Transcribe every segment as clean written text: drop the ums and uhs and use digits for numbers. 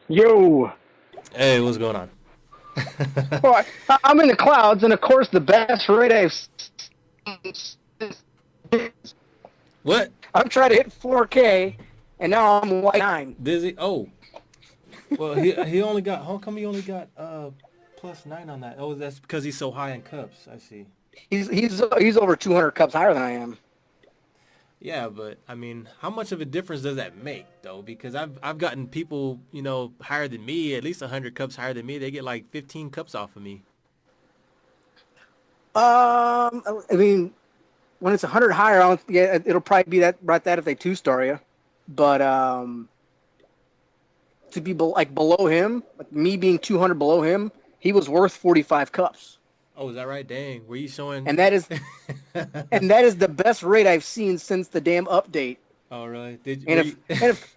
Yo, Hey, what's going on? well, I'm in the clouds, and of course, the best rate I've What? I'm trying to hit 4K, and now I'm white nine. Dizzy? Oh, well, he only got. How come he only got +9 on that? Oh, that's because he's so high in cups. I see. He's over 200 cups higher than I am. Yeah, but I mean, how much of a difference does that make though? Because I've gotten people higher than me, at least 100 cups higher than me. They get like 15 cups off of me. I mean, when it's 100 higher, yeah, it'll probably be that if they two star you. But to be like below him, like me being 200 below him, he was worth 45 cups, Oh, is that right? Dang, were you showing? and that is and that is the best rate I've seen since the damn update. Oh, really? Did And were if you? and if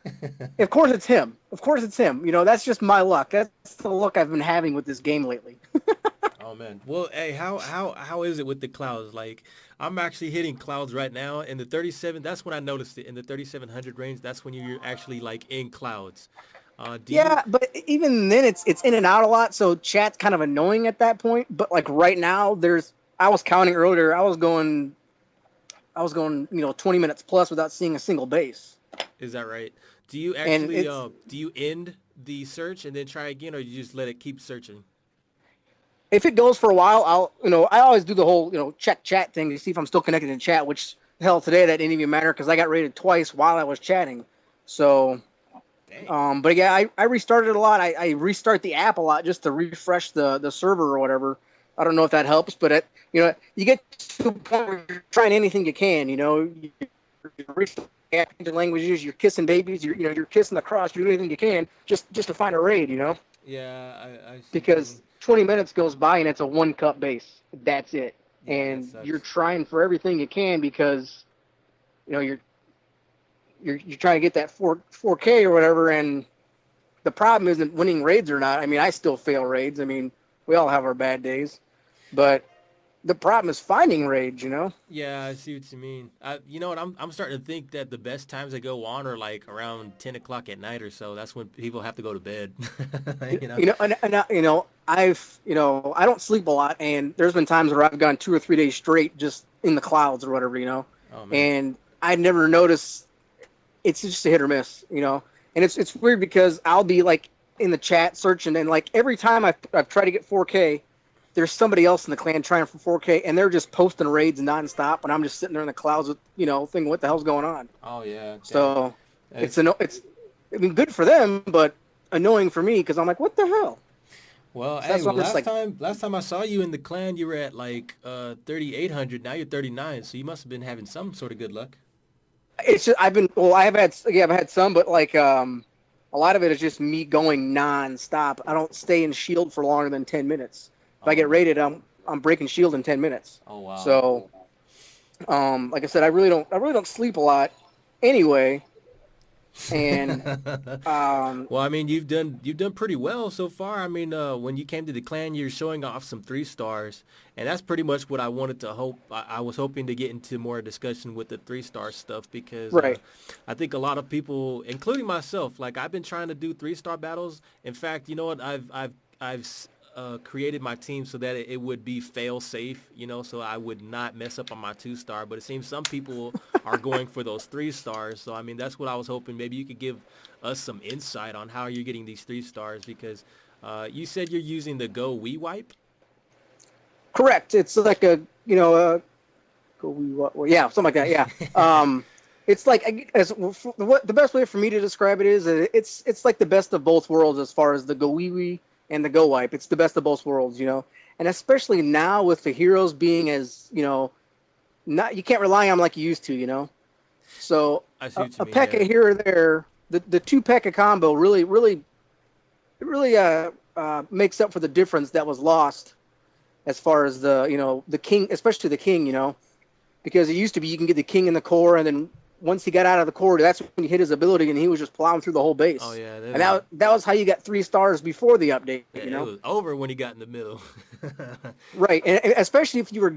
of course it's him. Of course it's him. That's just my luck. That's the luck I've been having with this game lately. Oh man. Well, hey, how is it with the clouds? Like, I'm actually hitting clouds right now in the 37. That's when I noticed it in the 3700 range. That's when you're actually like in clouds. Do you? Yeah, but even then it's in and out a lot, so chat's kind of annoying at that point. But like right now, I was counting earlier. I was going 20 minutes plus without seeing a single base. Is that right? Do you And actually it's do you end the search and then try again, or you just let it keep searching? if it goes for a while, I always do the whole check chat thing to see if I'm still connected in chat. Which hell today that didn't even matter because I got rated twice while I was chatting. So Dang. but yeah, I restarted a lot. I restart the app a lot just to refresh the server or whatever. I don't know if that helps, but you get to a point where you're trying anything you can. You're researching languages, you're kissing babies, you're kissing the cross, you're doing anything you can just to find a raid. Yeah, I see what you Because mean. 20 minutes goes by and it's a 1 cup base. That's it, Yeah, that and you're sucks. trying for everything you can because you're trying to get that 4K or whatever, and the problem isn't winning raids or not. I mean, I still fail raids. I mean, we all have our bad days, but the problem is finding raids. Yeah, I see what you mean. You know what? I'm starting to think that the best times I go on are like around 10 o'clock at night or so. That's when people have to go to bed. You know? I don't sleep a lot, and there's been times where I've gone 2 or 3 days straight just in the clouds or whatever. Oh man. And I never notice. It's just a hit or miss. And it's weird because I'll be like in the chat searching, and like every time I've tried to get 4K, there's somebody else in the clan trying for 4K, and they're just posting raids nonstop, and I'm just sitting there in the clouds with thinking, what the hell's going on? Oh yeah. Dang. So It's it's I mean good for them, but annoying for me because I'm like, what the hell? well. So Hey, that's why well, I'm just like, last time I saw you in the clan, you were at like 3,800. Now you're 39. So you must have been having some sort of good luck. it's just I've had some, but like a lot of it is just me going nonstop. I don't stay in shield for longer than 10 minutes. If I Oh get man. rated, I'm breaking shield in 10 minutes. Oh wow. So like I said, I really don't sleep a lot anyway, and Well, I mean, you've done pretty well so far. I mean, when you came to the clan, you're showing off some 3 stars, and that's pretty much what I wanted to hope. I was hoping to get into more discussion with the 3 star stuff because right. I think a lot of people, including myself, like I've been trying to do 3 star battles. In fact, you know what? I've created my team so that it would be fail safe, so I would not mess up on my 2 star. But it seems some people are going for those 3 stars. So I mean, that's what I was hoping. Maybe you could give us some insight on how you're getting these 3 stars because you said you're using the Gowiwipe. Correct. It's like yeah, something like that. Yeah. It's like what the best way for me to describe it is it's like the best of both worlds as far as the Gowiwi and the Gowipe. It's the best of both worlds. And especially now with the heroes being as not you can't rely on them like you used to. So I see a, what you a mean. Yeah. P.E.K.K.A here or there, the two P.E.K.K.A combo really makes up for the difference that was lost as far as the king, especially the king. Because it used to be you can get the king in the core, and then once he got out of the core, that's when he hit his ability, and he was just plowing through the whole Oh base. yeah. And that was how you got 3 stars before the update. It was over when he got in the middle. Right, and especially if you were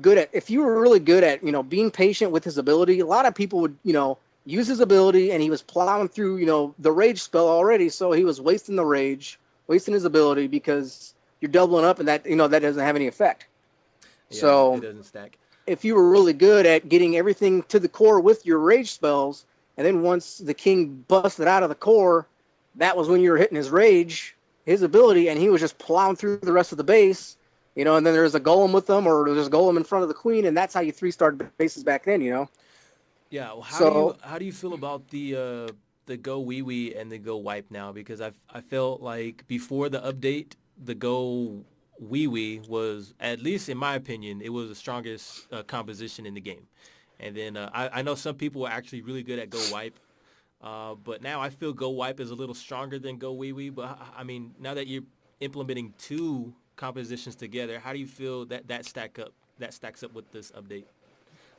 really good at being patient with his ability. A lot of people would used his ability, and he was plowing through, the rage spell already. So he was wasting the rage, wasting his ability because you're doubling up, and that doesn't have any effect. Yeah, it So doesn't stack. if you were really good at getting everything to the core with your rage spells, and then once the king busted out of the core, that was when you were hitting his rage, his ability, and he was just plowing through the rest of the base. And then there's a golem with them, or there's a golem in front of the queen, and that's how you 3-starred bases back then. Yeah, well, So how do you feel about the Gowiwi and the Gowipe now? Because I felt like before the update, the Gowiwi was, at least in my opinion, it was the strongest composition in the game. And then I know some people are actually really good at Gowipe, but now I feel Gowipe is a little stronger than Gowiwi. But I mean, now that you're implementing two compositions together, how do you feel that stacks up with this update?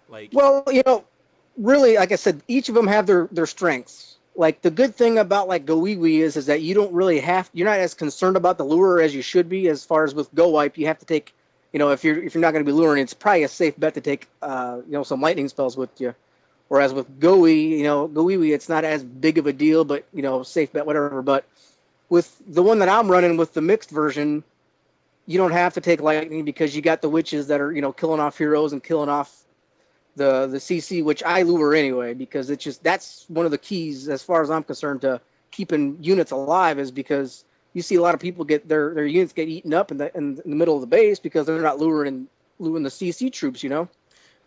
Like, well, really, like I said, each of them have their strengths. Like the good thing about like Gowiwi is that you don't really you're not as concerned about the lure as you should be. As far as with Gowipe, you have to take, if you're not going to be luring, it's probably a safe bet to take, some lightning spells with you. Whereas with Gowiwi, it's not as big of a deal, but safe bet, whatever. But with the one that I'm running with the mixed version, you don't have to take lightning because you got the witches that are killing off heroes and killing off the CC, which I lure anyway, because that's one of the keys as far as I'm concerned to keeping units alive, is because you see a lot of people get their units get eaten up in the middle of the base because they're not luring the CC troops. yeah,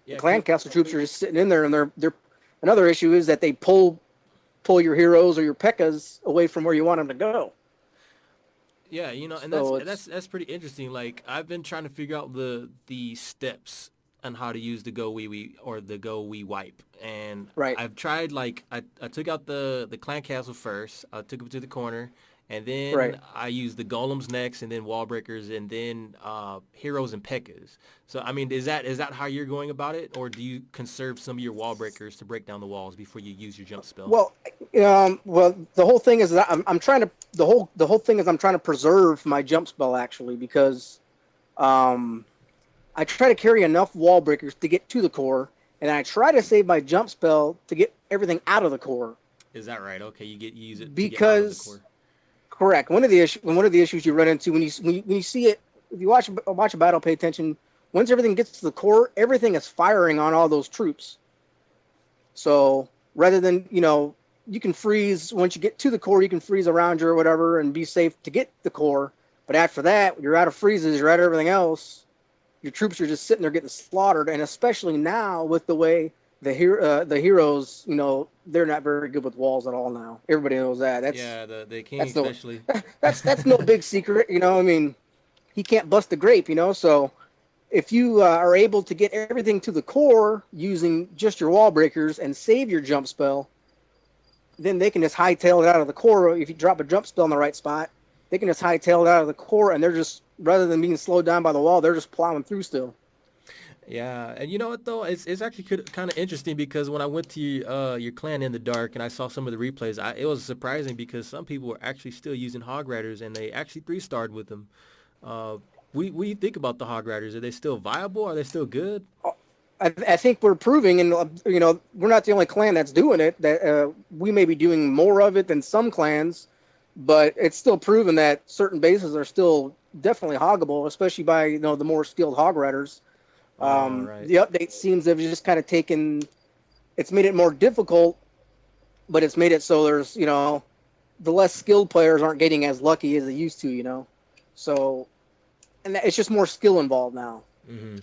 The clan castle troops are just sitting in there, and they're another issue is that they pull your heroes or your P.E.K.K.A.s away from where you want them to go. Yeah, and So that's pretty interesting. Like I've been trying to figure out the steps on how to use the Gowiwi or the Gowiwipe, and Right. I've tried like I took out the clan castle first. I took them to the corner, and then Right. I used the golems next, and then wall breakers, and then heroes and P.E.K.K.A.s. So I mean, is that how you're going about it, or do you conserve some of your wall breakers to break down the walls before you use your jump spell? Well, the whole thing is that I'm trying to the whole thing is I'm trying to preserve my jump spell actually, because I try to carry enough wall breakers to get to the core, and I try to save my jump spell to get everything out of the core. Is that right? Okay, you use it to get out of the Because core. correct, one of the issues you run into when you see it, if you watch a battle, pay attention. Once everything gets to the core, everything is firing on all those troops. So rather than you can freeze once you get to the core, you can freeze around you or whatever and be safe to get the core. But after that, you're out of freezes, you're out of everything else. Your troops are just sitting there getting slaughtered, and especially now with the way the heroes, they're not very good with walls at all now. Everybody knows that. The king especially. That's no big secret, I mean, he can't bust a grape, So if you are able to get everything to the core using just your wall breakers and save your jump spell, then they can just hightail it out of the core. If you drop a jump spell in the right spot, they can just hightail it out of the core, and they're just, rather than being slowed down by the wall, they're just plowing through still. Yeah, and you know what though? It's actually kind of interesting because when I went to your clan in the dark and I saw some of the replays, it was surprising because some people were actually still using hog riders and they actually 3-starred with them. What do you think about the hog riders? Are they still viable? Are they still good? I think we're proving, and we're not the only clan that's doing it. That we may be doing more of it than some clans, but it's still proven that certain bases are still definitely hoggable, especially by the more skilled hog riders. Right. The update seems to have just kind of it's made it more difficult, but it's made it so there's the less skilled players aren't getting as lucky as they used to. So, and it's just more skill involved now. Mm-hmm.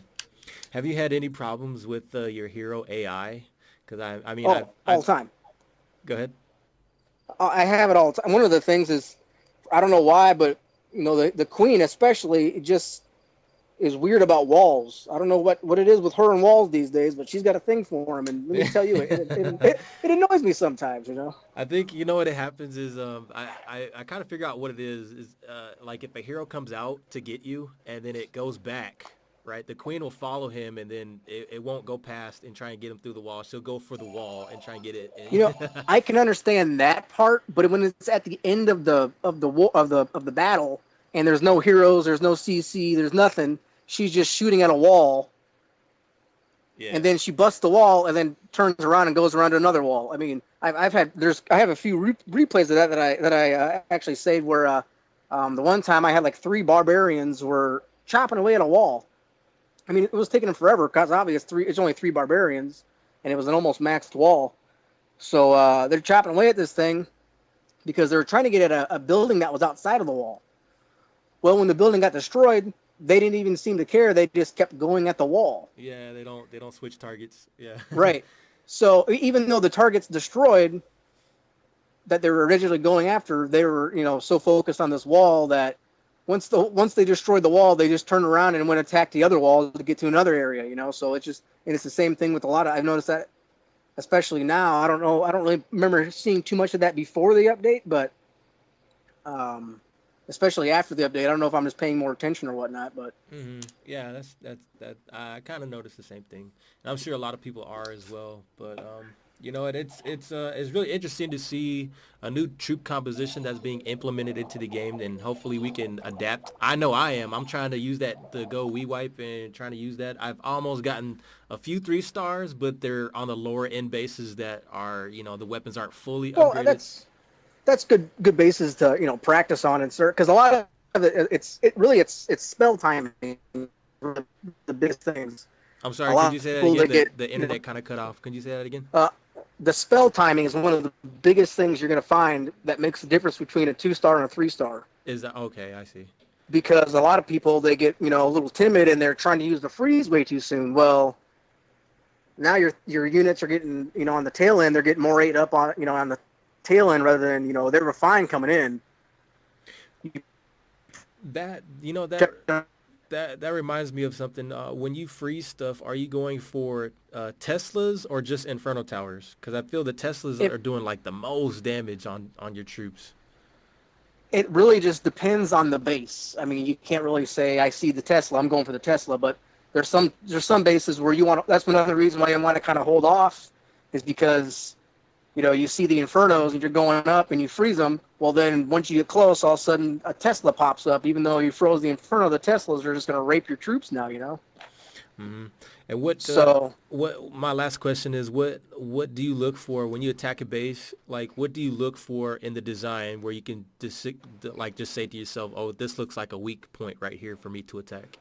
Have you had any problems with your hero AI? Because I mean, all the time. Go ahead. I have it all the time. One of the things is, I don't know why, but the queen especially just is weird about walls. I don't know what it is with her and walls these days, but she's got a thing for them. And let me tell you, it annoys me sometimes. I think what it happens is I kind of figure out what it is like if a hero comes out to get you and then it goes back. Right, the queen will follow him, and then it won't go past and try and get him through the wall. She'll go for the wall and try and get it. I can understand that part, but when it's at the end of the battle, and there's no heroes, there's no CC, there's nothing. She's just shooting at a wall. Yeah. and then she busts the wall and then turns around and goes around to another wall. I mean, I have a few replays of that I actually saved where the one time I had like 3 barbarians were chopping away at a wall. I mean, it was taking them forever because obviously it's only 3 barbarians and it was an almost maxed wall. So they're chopping away at this thing because they were trying to get at a building that was outside of the wall. Well, when the building got destroyed, they didn't even seem to care. They just kept going at the wall. Yeah, they don't switch targets. Yeah. Right. So even though the target's destroyed that they were originally going after, they were, so focused on this wall that once they destroyed the wall, they just turned around and went and attacked the other wall to get to another area. So it's the same thing with a lot of, I've noticed that especially now. I don't know, I don't really remember seeing too much of that before the update, but especially after the update, I don't know if I'm just paying more attention or whatnot, but Yeah, that I kind of noticed the same thing, and I'm sure a lot of people are as well. But it's really interesting to see a new troop composition that's being implemented into the game, and hopefully we can adapt. I know I am. I'm trying to use that to Gowiwipe and trying to use that. I've almost gotten a few 3 stars, but they're on the lower end bases that are the weapons aren't fully upgraded. That's good bases to practice on, and because a lot of it's spell timing, the biggest things. I'm sorry, could you say that again? The internet kind of cut off. Could you say that again? The spell timing is one of the biggest things you're going to find that makes the difference between a 2-star and a 3-star. Is that okay? I see. Because a lot of people, they get a little timid and they're trying to use the freeze way too soon. Well, now your units are getting on the tail end, they're getting more ate up on on the tail end rather than they were fine coming in. That that reminds me of something. When you freeze stuff, are you going for Teslas or just Inferno Towers? Because I feel the Teslas are doing like the most damage on your troops. It really just depends on the base. I mean, you can't really say I see the Tesla, I'm going for the Tesla, but there's some bases where you want. That's another reason why you want to kind of hold off, is because you see the Infernos and you're going up and you freeze them. Well, then once you get close, all of a sudden a Tesla pops up. Even though you froze the Inferno, the Teslas are just going to rape your troops now, Mm-hmm. And what my last question is, what do you look for when you attack a base? Like, what do you look for in the design where you can just say to yourself, oh, this looks like a weak point right here for me to attack?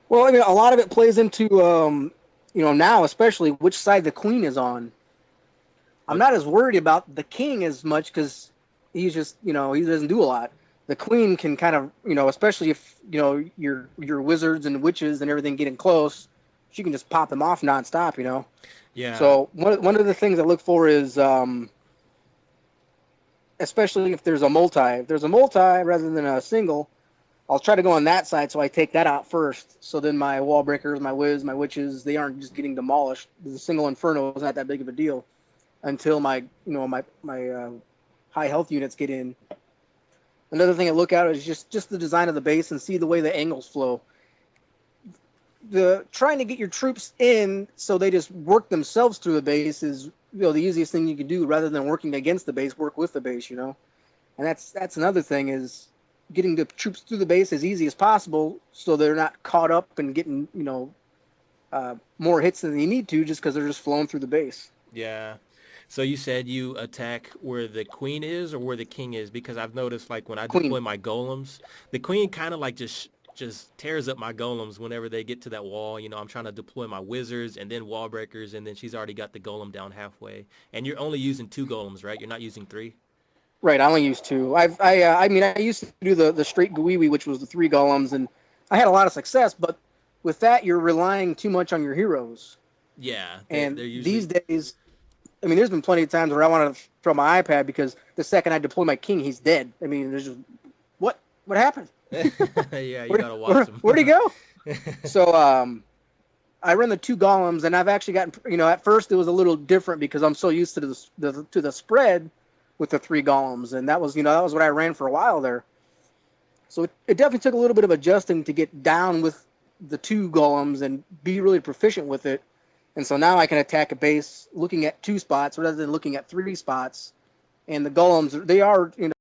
Well, I mean, a lot of it plays into, now especially which side the queen is on. I'm not as worried about the king as much because he's just, he doesn't do a lot. The queen can kind of, especially if, your wizards and witches and everything getting close, she can just pop them off nonstop, Yeah. So one of the things I look for is, especially if there's a multi. If there's a multi rather than a single, I'll try to go on that side so I take that out first. So then my wall breakers, my witches, they aren't just getting demolished. The single Inferno is not that big of a deal until my high health units get in. Another thing I look at is just the design of the base and see the way the angles flow. The trying to get your troops in so they just work themselves through the base is the easiest thing you can do rather than working against the base. Work with the base, and that's another thing is getting the troops through the base as easy as possible so they're not caught up and getting more hits than they need to just because they're just flowing through the base. Yeah. So you said you attack where the queen is or where the king is? Because I've noticed, like, when I deploy my golems, the queen kind of like just tears up my golems whenever they get to that wall. I'm trying to deploy my wizards and then wall breakers, and then she's already got the golem down halfway. And you're only using 2 golems, right? You're not using 3? Right, I only use 2. I used to do the straight Gowiwi, which was the 3 golems, and I had a lot of success, but with that, you're relying too much on your heroes. Yeah. And they're usually... these days... I mean, there's been plenty of times where I want to throw my iPad because the second I deploy my king, he's dead. I mean, there's just, what happened? Yeah, you gotta watch him. Where'd he go? So, I run the 2 golems, and I've actually gotten, at first it was a little different because I'm so used to the spread with the 3 golems, and that was what I ran for a while there. So it definitely took a little bit of adjusting to get down with the 2 golems and be really proficient with it. And so now I can attack a base looking at 2 spots rather than looking at 3 spots. And the golems, they are,